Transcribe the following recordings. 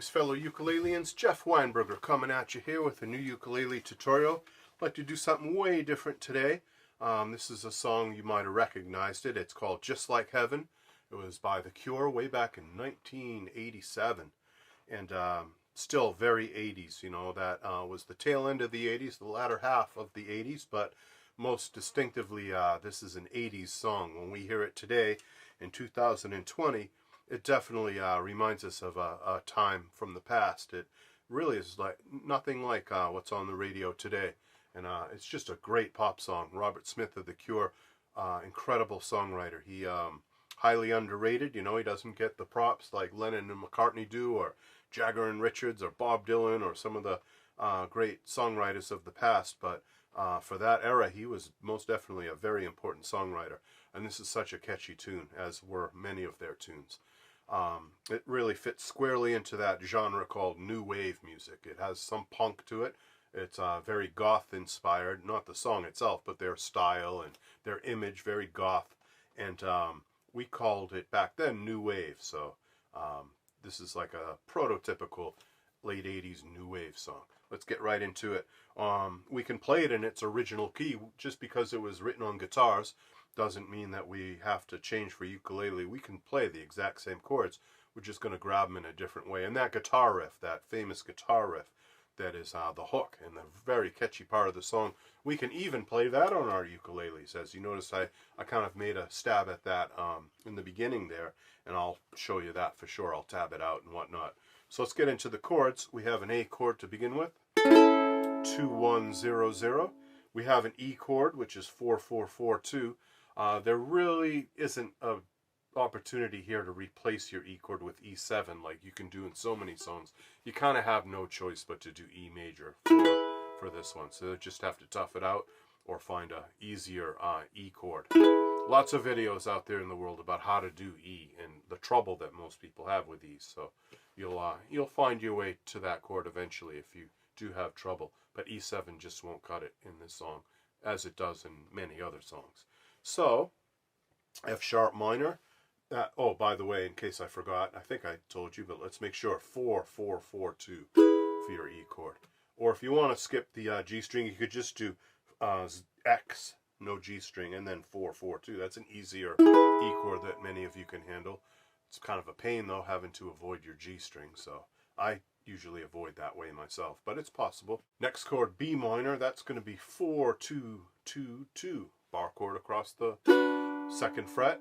Greetings fellow ukuleleans, Jeff Weinberger coming at you here with a new ukulele tutorial. I'd like to do something way different today. This is a song you might have recognized it. It's called Just Like Heaven. It was by The Cure way back in 1987. And still very 80s, you know, that was the tail end of the 80s, the latter half of the 80s, but most distinctively this is an 80s song. When we hear it today in 2020, it definitely reminds us of a time from the past. It really is like nothing like what's on the radio today. And it's just a great pop song. Robert Smith of The Cure, incredible songwriter. He highly underrated. You know, he doesn't get the props like Lennon and McCartney do, or Jagger and Richards, or Bob Dylan, or some of the great songwriters of the past. But for that era, he was most definitely a very important songwriter. And this is such a catchy tune, as were many of their tunes. It really fits squarely into that genre called new wave music. It has some punk to it. It's very goth inspired, not the song itself, but their style and their image, very goth. And we called it back then new wave. So this is like a prototypical late 80s new wave song. Let's get right into it. We can play it in its original key. Just because it was written on guitars doesn't mean that we have to change for ukulele. We can play the exact same chords. We're just going to grab them in a different way. And that guitar riff, that famous guitar riff, that is the hook and the very catchy part of the song, we can even play that on our ukuleles. As you notice, I kind of made a stab at that in the beginning there, and I'll show you that for sure. I'll tab it out and whatnot. So let's get into the chords. We have an A chord to begin with, 2-1-0-0. We have an E chord, which is 4-4-4-2. There really isn't an opportunity here to replace your E chord with E7 like you can do in so many songs. You kind of have no choice but to do E major for this one. So you just have to tough it out or find a easier E chord. Lots of videos out there in the world about how to do E and the trouble that most people have with E. So you'll find your way to that chord eventually if you do have trouble. But E7 just won't cut it in this song, as it does in many other songs. So, F sharp minor. Oh, by the way, in case I forgot, I think I told you, but let's make sure 4-4-4-2 for your E chord. Or if you want to skip the G string, you could just do X, no G string, and then 4-4-2. That's an easier E chord that many of you can handle. It's kind of a pain, though, having to avoid your G string, so I usually avoid that way myself, but it's possible. Next chord, B minor, that's going to be 4-2-2-2. Bar chord across the second fret.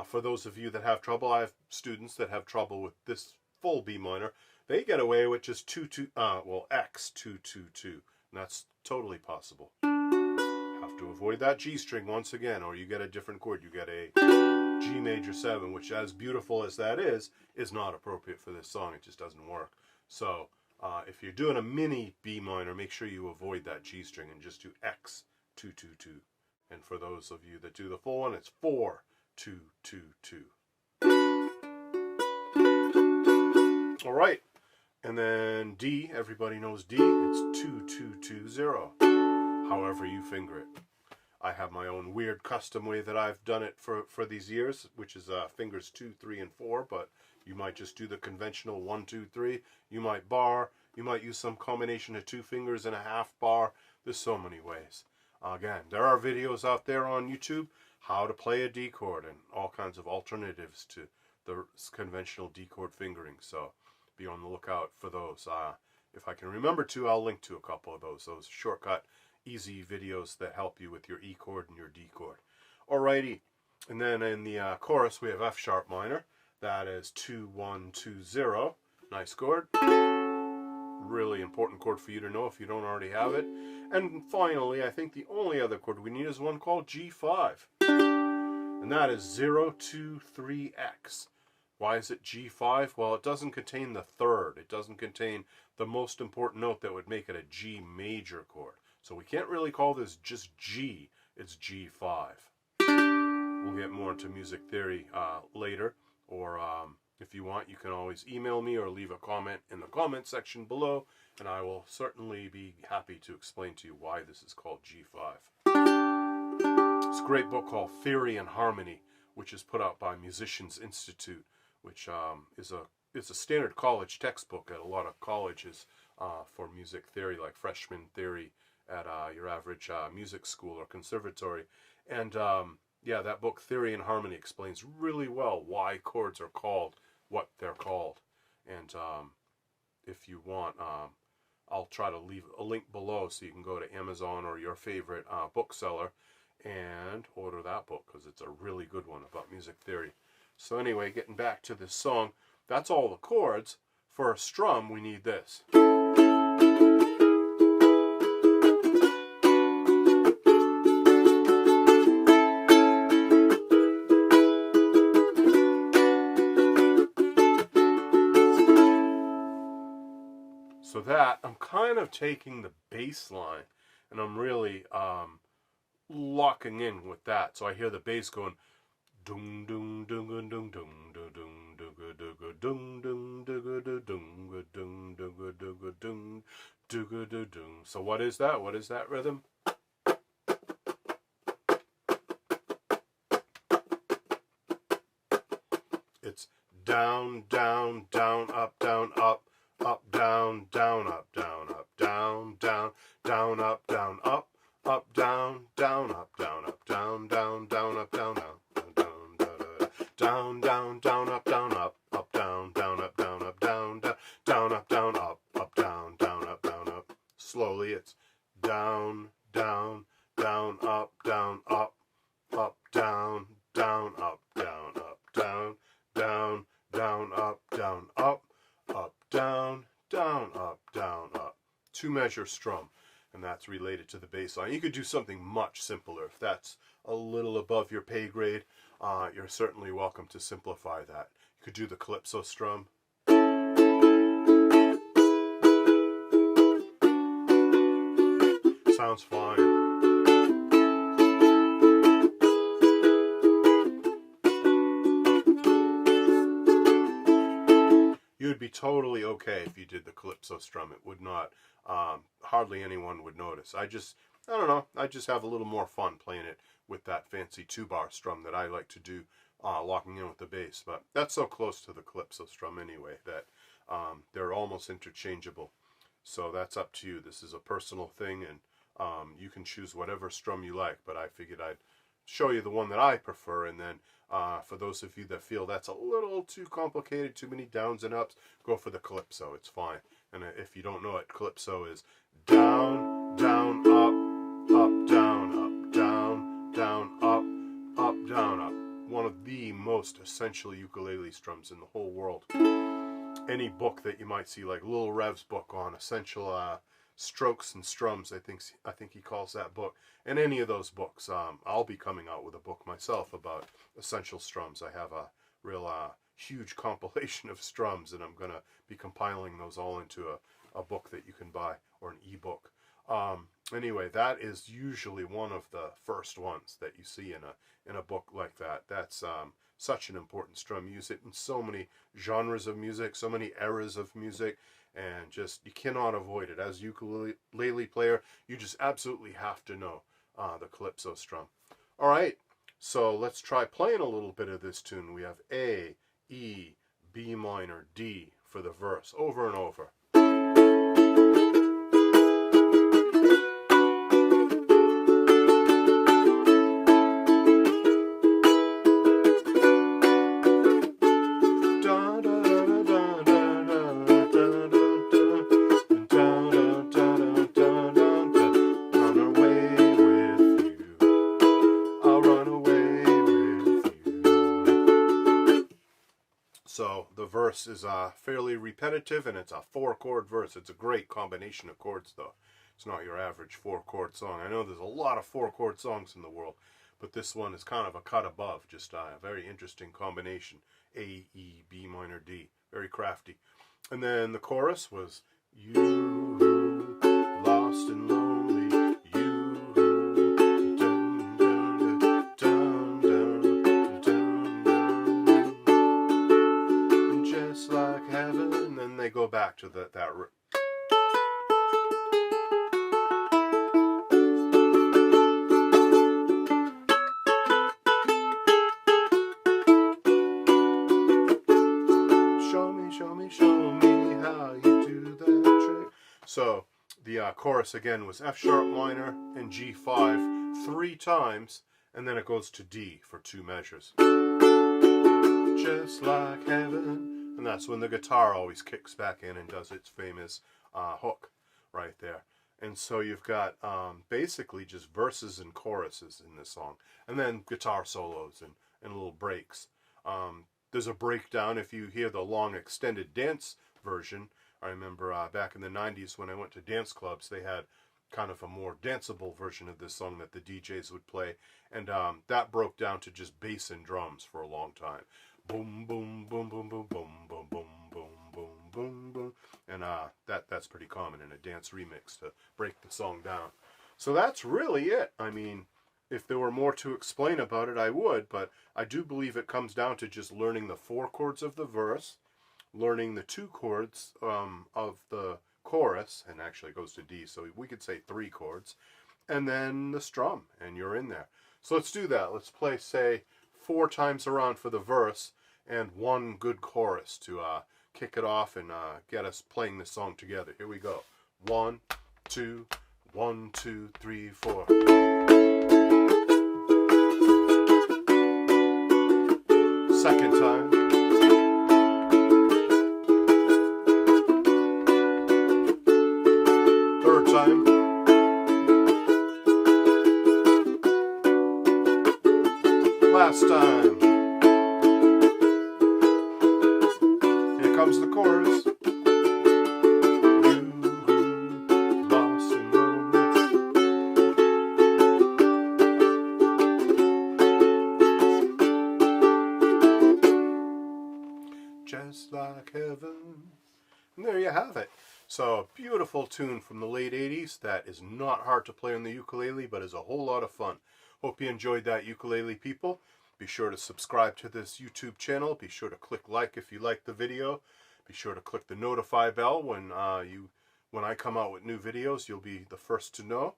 For those of you that have trouble, I have students that have trouble with this full B minor. They get away with just X 2-2-2, and that's totally possible. Have to avoid that G string once again, or you get a different chord. You get a G major 7, which, as beautiful as that is not appropriate for this song. It just doesn't work. So if you're doing a mini B minor, make sure you avoid that G string and just do X 2-2-2. And for those of you that do the full one, it's 4-2-2-2. All right. And then D, everybody knows D. It's 2-2-2-0. However you finger it. I have my own weird custom way that I've done it for these years, which is fingers 2, 3, and 4. But you might just do the conventional 1, 2, 3. You might bar. You might use some combination of 2 fingers and a half bar. There's so many ways. Again, there are videos out there on YouTube how to play a D chord and all kinds of alternatives to the conventional D chord fingering. So be on the lookout for those. If I can remember to, I'll link to a couple of those shortcut, easy videos that help you with your E chord and your D chord. Alrighty, and then in the chorus we have F sharp minor. That is 2-1-2-0. Nice chord. Really important chord for you to know if you don't already have it. And finally, I think the only other chord we need is one called G5. And that is 0-2-3-X. Why is it G5? Well, it doesn't contain the third. It doesn't contain the most important note that would make it a G major chord. So we can't really call this just G. It's G5. We'll get more into music theory later. Or if you want, you can always email me or leave a comment in the comment section below, and I will certainly be happy to explain to you why this is called G5. It's a great book called Theory and Harmony, which is put out by Musicians Institute, which is a it's a standard college textbook at a lot of colleges for music theory, like freshman theory at your average music school or conservatory. And yeah, that book, Theory and Harmony, explains really well why chords are called what they're called. And if you want, I'll try to leave a link below so you can go to Amazon or your favorite bookseller and order that book, because it's a really good one about music theory. So anyway, getting back to this song, that's all the chords. For a strum, we need this. So that, I'm kind of taking the bass line and I'm really locking in with that. So I hear the bass going dung dung dung dung dung dung dung dung dung dung dung dung dung. So what is that? What is that rhythm? It's down, down, down, up, down, up, up, down, down, up, down, up, down, down, down, up, down, up, up, down, down, up, down, up, down, down, down, up, down, up, down, down, down, up, down, up, up, down, down, up, down, up, down, down, down, up, down, up, up, down, down, up, down, up. Slowly, it's down, down, down, up, down, up, up, down, down, up, down, up, down, down, down, up, down, up, up, down, down, up, down, up. 2-measure strum, and that's related to the bass line. You could do something much simpler. If that's a little above your pay grade, you're certainly welcome to simplify that. You could do the calypso strum. Sounds fine. You would be totally okay if you did the calypso strum. It would not, hardly anyone would notice. I don't know, I just have a little more fun playing it with that fancy 2-bar strum that I like to do, locking in with the bass. But that's so close to the calypso strum anyway that they're almost interchangeable. So that's up to you. This is a personal thing, and you can choose whatever strum you like, but I figured I'd show you the one that I prefer, and then for those of you that feel that's a little too complicated, too many downs and ups, go for the calypso. It's fine. And if you don't know it, calypso is down, down, up, up, down, up, down, down, up, down, up. One of the most essential ukulele strums in the whole world. Any book that you might see, like Lil Rev's book on essential strokes and strums, I think he calls that book. And any of those books, I'll be coming out with a book myself about essential strums. I have a real huge compilation of strums, and I'm going to be compiling those all into a book that you can buy, or an ebook. Anyway, that is usually one of the first ones that you see in a book like that. That's such an important strum. You use it in so many genres of music, so many eras of music, and just, you cannot avoid it. As a ukulele player, you just absolutely have to know the calypso strum. All right, so let's try playing a little bit of this tune. We have A, E, B minor, D for the verse, over and over. So the verse is fairly repetitive, and it's a 4-chord verse. It's a great combination of chords, though. It's not your average 4-chord song. I know there's a lot of 4-chord songs in the world, but this one is kind of a cut above. Just a very interesting combination. A, E, B minor, D. Very crafty. And then the chorus was, you lost and lonely, you dun, dun, dun, dun, dun, dun, just like heaven. And then they go back to that show how you do that trick. So the chorus again was F sharp minor and G5 3 times, and then it goes to D for 2 measures. Just like heaven. And that's when the guitar always kicks back in and does its famous hook right there. And so you've got basically just verses and choruses in this song, and then guitar solos and little breaks. There's a breakdown if you hear the long extended dance version. I remember back in the 90s when I went to dance clubs, they had kind of a more danceable version of this song that the DJs would play, and that broke down to just bass and drums for a long time. Boom, boom, boom, boom, boom, boom, boom, boom, boom, boom, boom, boom, and that's pretty common in a dance remix to break the song down. So that's really it. I mean, if there were more to explain about it, I would, but I do believe it comes down to just learning the 4 chords of the verse, learning the 2 chords of the chorus, and actually it goes to D, so we could say 3 chords, and then the strum, and you're in there. So let's do that. Let's play, say, 4 times around for the verse, and 1 good chorus to kick it off and get us playing this song together. Here we go. 1, 2, 1, 2, 3, 4. Second time. Third time. Last time. Here comes the chorus. You lost in romance. Just like heaven. And there you have it. So, a beautiful tune from the late 80s that is not hard to play on the ukulele, but is a whole lot of fun. Hope you enjoyed that, ukulele people. Be sure to subscribe to this YouTube channel. Be sure to click like if you like the video. Be sure to click the notify bell when I come out with new videos. You'll be the first to know.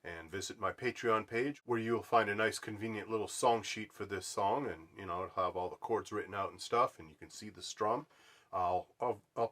And visit my Patreon page, where you'll find a nice convenient little song sheet for this song, and it'll have all the chords written out and stuff, and you can see the strum. I'll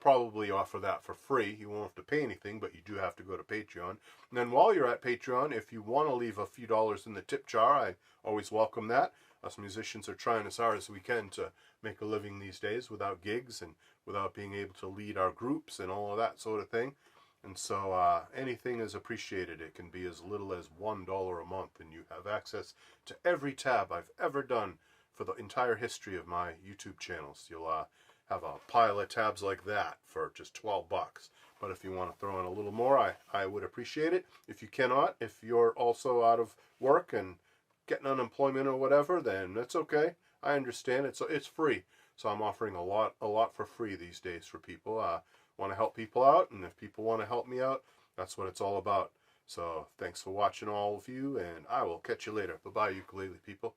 probably offer that for free. You won't have to pay anything, but you do have to go to Patreon. And then while you're at Patreon, if you want to leave a few dollars in the tip jar, I always welcome that. Us musicians are trying as hard as we can to make a living these days without gigs and without being able to lead our groups and all of that sort of thing. And so anything is appreciated. It can be as little as $1 a month, and you have access to every tab I've ever done for the entire history of my YouTube channels. You'll have a pile of tabs like that for just 12 bucks. But if you want to throw in a little more, I would appreciate it. If you cannot, if you're also out of work and getting unemployment or whatever, then that's okay. I understand. It's free. So I'm offering a lot for free these days for people. Want to help people out, and if people want to help me out, that's what it's all about. So thanks for watching, all of you, and I will catch you later. Bye-bye, ukulele people.